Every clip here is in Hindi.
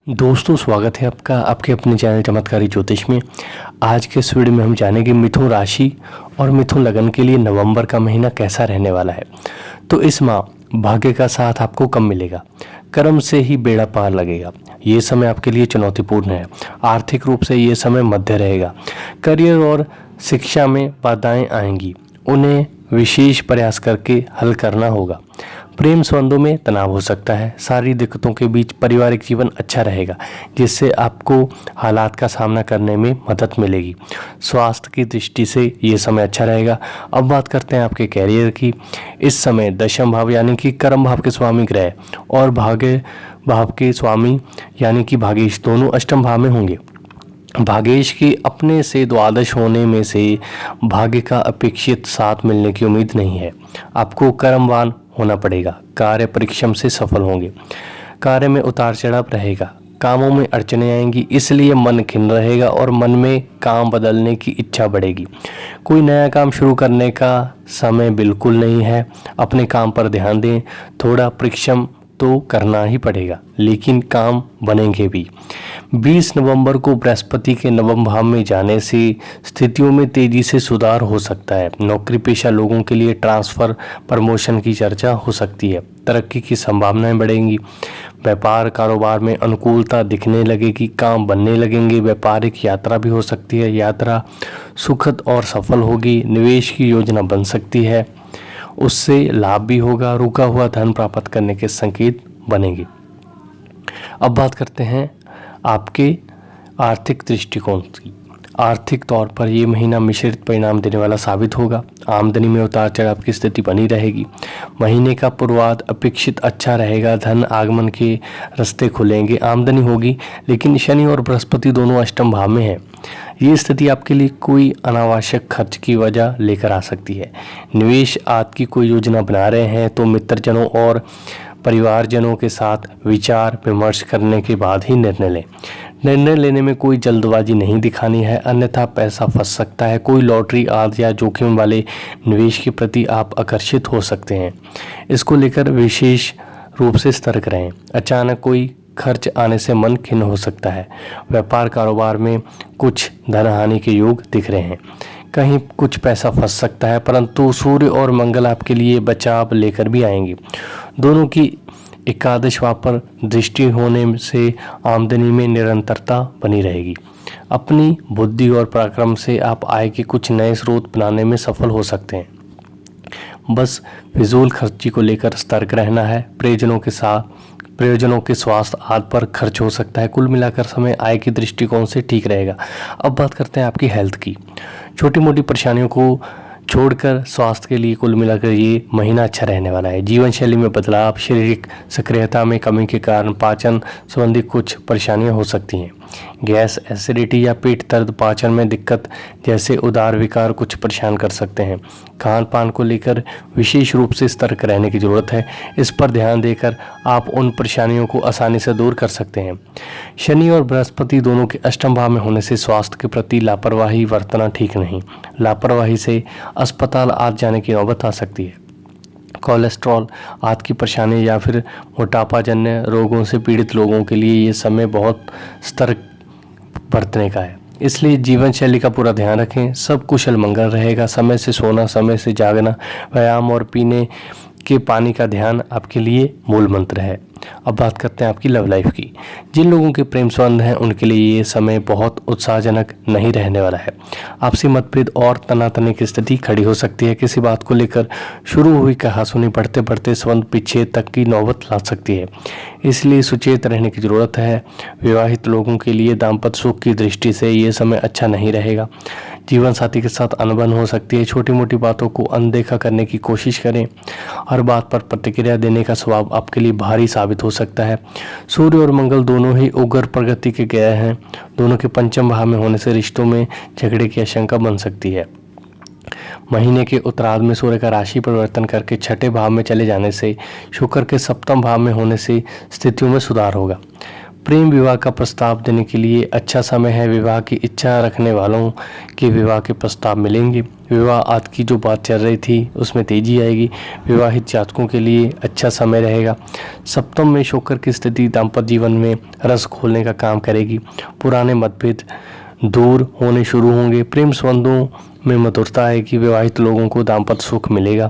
दोस्तों, स्वागत है आपका आपके अपने चैनल चमत्कारी ज्योतिष में। आज के इस वीडियो में हम जानेंगे मिथुन राशि और मिथुन लगन के लिए नवंबर का महीना कैसा रहने वाला है। तो इस माह भाग्य का साथ आपको कम मिलेगा, कर्म से ही बेड़ा पार लगेगा। ये समय आपके लिए चुनौतीपूर्ण है। आर्थिक रूप से ये समय मध्य रहेगा। करियर और शिक्षा में बाधाएं आएंगी, उन्हें विशेष प्रयास करके हल करना होगा। प्रेम संबंधों में तनाव हो सकता है। सारी दिक्कतों के बीच पारिवारिक जीवन अच्छा रहेगा, जिससे आपको हालात का सामना करने में मदद मिलेगी। स्वास्थ्य की दृष्टि से ये समय अच्छा रहेगा। अब बात करते हैं आपके कैरियर की। इस समय दशम भाव यानी कि कर्म भाव के स्वामी ग्रह और भाग्य भाव के स्वामी यानी कि भागेश दोनों अष्टम भाव में होंगे। भागेश के अपने से द्वादश होने में से भाग्य का अपेक्षित साथ मिलने की उम्मीद नहीं है। आपको कर्मवान होना पड़ेगा। कार्य परिश्रम से सफल होंगे। कार्य में उतार चढ़ाव रहेगा। कामों में अड़चने आएंगी, इसलिए मन खिन्न रहेगा और मन में काम बदलने की इच्छा बढ़ेगी। कोई नया काम शुरू करने का समय बिल्कुल नहीं है। अपने काम पर ध्यान दें। थोड़ा परिश्रम तो करना ही पड़ेगा, लेकिन काम बनेंगे भी। 20 नवंबर को बृहस्पति के नवम भाव में जाने से स्थितियों में तेजी से सुधार हो सकता है। नौकरी पेशा लोगों के लिए ट्रांसफर प्रमोशन की चर्चा हो सकती है। तरक्की की संभावनाएं बढ़ेंगी। व्यापार कारोबार में अनुकूलता दिखने लगेगी। काम बनने लगेंगे। व्यापारिक यात्रा भी हो सकती है। यात्रा सुखद और सफल होगी। निवेश की योजना बन सकती है, उससे लाभ भी होगा। रुका हुआ धन प्राप्त करने के संकेत बनेंगे। अब बात करते हैं आपके आर्थिक दृष्टिकोण की। आर्थिक तौर पर ये महीना मिश्रित परिणाम देने वाला साबित होगा। आमदनी में उतार चढ़ाव की स्थिति बनी रहेगी। महीने का पूर्वार्ध अपेक्षित अच्छा रहेगा। धन आगमन के रास्ते खुलेंगे। आमदनी होगी, लेकिन शनि और बृहस्पति दोनों अष्टम भाव में है। ये स्थिति आपके लिए कोई अनावश्यक खर्च की वजह लेकर आ सकती है। निवेश आदि की कोई योजना बना रहे हैं तो मित्रजनों और परिवारजनों के साथ विचार विमर्श करने के बाद ही निर्णय लें। निर्णय लेने में कोई जल्दबाजी नहीं दिखानी है, अन्यथा पैसा फंस सकता है। कोई लॉटरी आदि या जोखिम वाले निवेश के प्रति आप आकर्षित हो सकते हैं। इसको लेकर विशेष रूप से सतर्क रहें। अचानक कोई खर्च आने से मन खिन्न हो सकता है। व्यापार कारोबार में कुछ धन हानि के योग दिख रहे हैं। कहीं कुछ पैसा फंस सकता है, परंतु सूर्य और मंगल आपके लिए बचाव लेकर भी आएंगे। दोनों की एकादश भाव पर दृष्टि होने से आमदनी में निरंतरता बनी रहेगी। अपनी बुद्धि और पराक्रम से आप आय के कुछ नए स्रोत बनाने में सफल हो सकते हैं। बस फिजूल खर्ची को लेकर सतर्क रहना है। प्रयोजनों के स्वास्थ्य आदि पर खर्च हो सकता है। कुल मिलाकर समय आय की दृष्टिकोण से ठीक रहेगा। अब बात करते हैं आपकी हेल्थ की। छोटी मोटी परेशानियों को छोड़कर स्वास्थ्य के लिए कुल मिलाकर ये महीना अच्छा रहने वाला है। जीवन शैली में बदलाव, शारीरिक सक्रियता में कमी के कारण पाचन संबंधी कुछ परेशानियां हो सकती हैं। गैस, एसिडिटी या पेट दर्द, पाचन में दिक्कत जैसे उदर विकार कुछ परेशान कर सकते हैं। खान पान को लेकर विशेष रूप से सतर्क रहने की ज़रूरत है। इस पर ध्यान देकर आप उन परेशानियों को आसानी से दूर कर सकते हैं। शनि और बृहस्पति दोनों के अष्टम भाव में होने से स्वास्थ्य के प्रति लापरवाही बरतना ठीक नहीं। लापरवाही से अस्पताल आदि जाने की नौबत आ सकती है। कोलेस्ट्रॉल आदि की परेशानी या फिर मोटापाजन्य रोगों से पीड़ित लोगों के लिए ये समय बहुत सतर्क बरतने का है। इसलिए जीवन शैली का पूरा ध्यान रखें। सब कुशल मंगल रहेगा। समय से सोना, समय से जागना, व्यायाम और पीने के पानी का ध्यान आपके लिए मूल मंत्र है। अब बात करते हैं आपकी लव लाइफ की। जिन लोगों के प्रेम संबंध हैं उनके लिए ये समय बहुत उत्साहजनक नहीं रहने वाला है। आपसी मतभेद और तनातनी की स्थिति खड़ी हो सकती है। किसी बात को लेकर शुरू हुई कहासुनी बढ़ते बढ़ते संबंध विच्छेद तक की नौबत ला सकती है, इसलिए सुचेत रहने की जरूरत है। विवाहित लोगों के लिए दाम्पत्य सुख की दृष्टि से ये समय अच्छा नहीं रहेगा। जीवन साथी के साथ अनबन हो सकती है। छोटी मोटी बातों को अनदेखा करने की कोशिश करें। हर बात पर प्रतिक्रिया देने का स्वभाव आपके लिए भारी साबित हो सकता है। सूर्य और मंगल दोनों ही उग्र प्रगति के ग्रह हैं। दोनों के पंचम भाव में होने से रिश्तों में झगड़े की आशंका बन सकती है। महीने के उत्तरार्ध में सूर्य का राशि परिवर्तन करके छठे भाव में चले जाने से शुक्र के सप्तम भाव में होने से स्थितियों में सुधार होगा। प्रेम विवाह का प्रस्ताव देने के लिए अच्छा समय है। विवाह की इच्छा रखने वालों के विवाह के प्रस्ताव मिलेंगे। विवाह आदि की जो बात चल रही थी उसमें तेजी आएगी। विवाहित जातकों के लिए अच्छा समय रहेगा। सप्तम में शुक्र की स्थिति दाम्पत्य जीवन में रस खोलने का काम करेगी। पुराने मतभेद दूर होने शुरू होंगे। प्रेम संबंधों में मधुरता आएगी। विवाहित लोगों को दाम्पत्य सुख मिलेगा।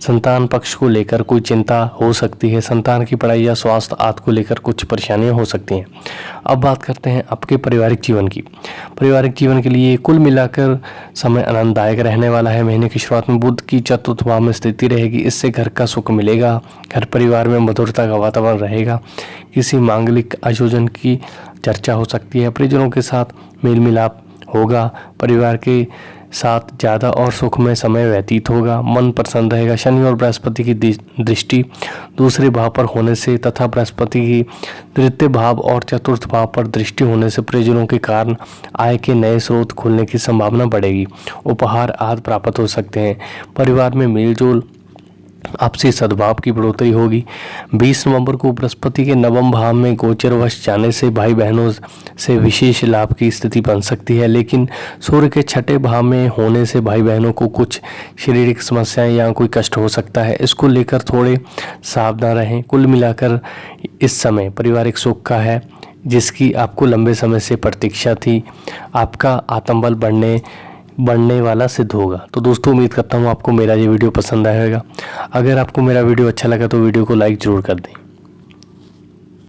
संतान पक्ष को लेकर कोई चिंता हो सकती है। संतान की पढ़ाई या स्वास्थ्य आदि को लेकर कुछ परेशानियां हो सकती हैं। अब बात करते हैं आपके पारिवारिक जीवन की। पारिवारिक जीवन के लिए कुल मिलाकर समय आनंददायक रहने वाला है। महीने की शुरुआत में बुध की चतुर्थ भाव में स्थिति रहेगी। इससे घर का सुख मिलेगा। घर परिवार में मधुरता का वातावरण रहेगा। किसी मांगलिक आयोजन की चर्चा हो सकती है। परिजनों के साथ मेल मिलाप होगा। परिवार के साथ ज़्यादा और सुखमय समय व्यतीत होगा। मन प्रसन्न रहेगा। शनि और बृहस्पति की दृष्टि दूसरे भाव पर होने से तथा बृहस्पति की तृतीय भाव और चतुर्थ भाव पर दृष्टि होने से परिजनों के कारण आय के नए स्रोत खुलने की संभावना बढ़ेगी। उपहार आदि प्राप्त हो सकते हैं। परिवार में मेलजोल आपसी सद्भाव की बढ़ोतरी होगी। 20 नवंबर को बृहस्पति के नवम भाव में गोचरवश जाने से भाई बहनों से विशेष लाभ की स्थिति बन सकती है, लेकिन सूर्य के छठे भाव में होने से भाई बहनों को कुछ शारीरिक समस्याएं या कोई कष्ट हो सकता है। इसको लेकर थोड़े सावधान रहें। कुल मिलाकर इस समय पारिवारिक सुख का है जिसकी आपको लंबे समय से प्रतीक्षा थी। आपका आत्मबल बढ़ने वाला सिद्ध होगा। तो दोस्तों उम्मीद करता हूँ आपको मेरा ये वीडियो पसंद आएगा। अगर आपको मेरा वीडियो अच्छा लगा तो वीडियो को लाइक ज़रूर कर दें।